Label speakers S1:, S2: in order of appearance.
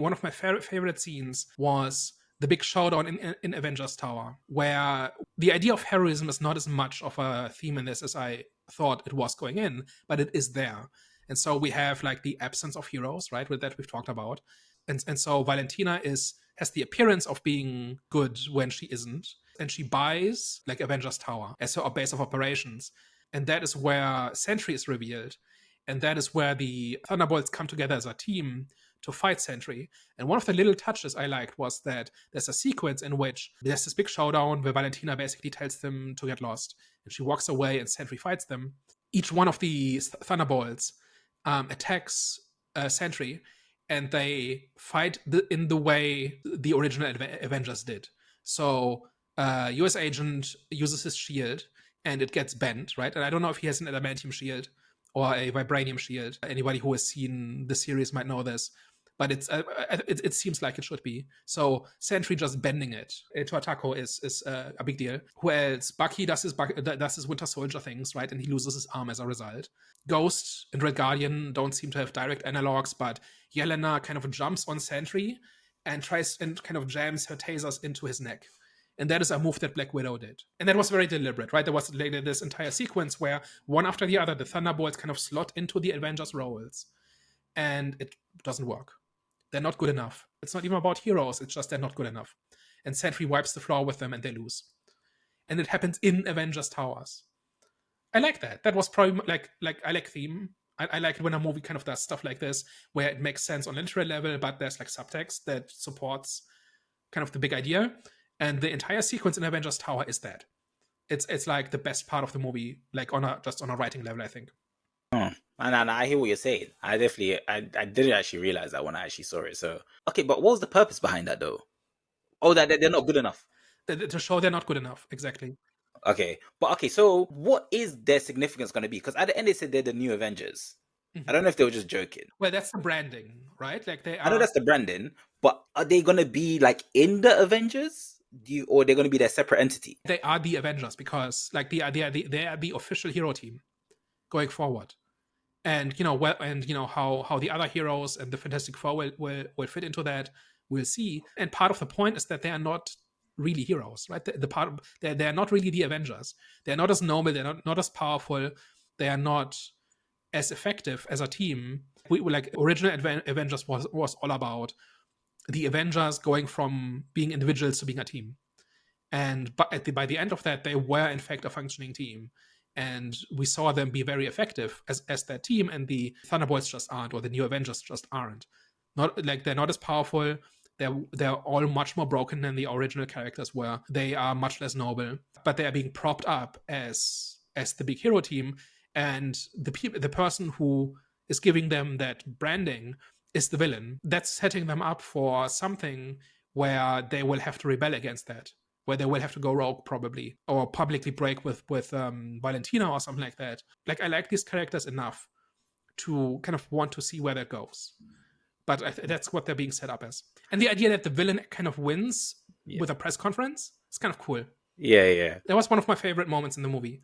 S1: One of my favorite scenes was the big showdown in Avengers Tower, where the idea of heroism is not as much of a theme in this as I thought it was going in, but it is there. And so we have like the absence of heroes, right? With that we've talked about. And so Valentina has the appearance of being good when she isn't. And she buys like Avengers Tower as her base of operations. And that is where Sentry is revealed. And that is where the Thunderbolts come together as a team to fight Sentry. And one of the little touches I liked was that there's a sequence in which there's this big showdown where Valentina basically tells them to get lost. And she walks away and Sentry fights them. Each one of the Thunderbolts attacks Sentry, and they fight in the way the original Avengers did. So US Agent uses his shield, and it gets bent, right? And I don't know if he has an adamantium shield or a vibranium shield. Anybody who has seen the series might know this, but it seems like it should be. So Sentry just bending it into a taco is a big deal. Who else? Bucky does his Winter Soldier things, right? And he loses his arm as a result. Ghost and Red Guardian don't seem to have direct analogs, but Yelena kind of jumps on Sentry and tries and kind of jams her tasers into his neck. And that is a move that Black Widow did. And that was very deliberate, right? There was like this entire sequence where one after the other, the Thunderbolts kind of slot into the Avengers roles. And it doesn't work. They're not good enough. It's not even about heroes. It's just they're not good enough. And Sentry wipes the floor with them and they lose. And it happens in Avengers Towers. I like that. That was probably like I like theme. I like it when a movie kind of does stuff like this, where it makes sense on literal level, but there's like subtext that supports kind of the big idea. And the entire sequence in Avengers Tower is that. It's like the best part of the movie, like just on a writing level, I think.
S2: Oh, and I hear what you're saying. I didn't actually realize that when I actually saw it. So okay, but what was the purpose behind that though? Oh, that they're not good enough.
S1: To show they're not good enough, exactly.
S2: Okay, but okay, so what is their significance going to be? Because at the end they said they're the new Avengers. I don't know if they were just joking.
S1: Well, that's the branding, right? Like they are.
S2: I know that's the branding, but are they going to be like in the Avengers? Or they're going to be their separate entity?
S1: They are the Avengers because like they are the official hero team going forward. And how the other heroes and the Fantastic Four will fit into that, we'll see. And part of the point is that they are not really heroes, right? They're not really the Avengers. They're not as noble. They're not as powerful. They are not as effective as a team. We like original Avengers was all about the Avengers going from being individuals to being a team. And by the end of that, they were in fact a functioning team. And we saw them be very effective as that team, and the Thunderbolts just aren't, or the New Avengers just aren't. Not like they're not as powerful. They're all much more broken than the original characters were. They are much less noble, but they are being propped up as the big hero team. And the person who is giving them that branding is the villain. That's setting them up for something where they will have to rebel against that, where they will have to go rogue probably, or publicly break with Valentina or something like that. Like I like these characters enough to kind of want to see where that goes. But that's what they're being set up as. And the idea that the villain kind of wins with a press conference is kind of cool.
S2: Yeah.
S1: That was one of my favorite moments in the movie.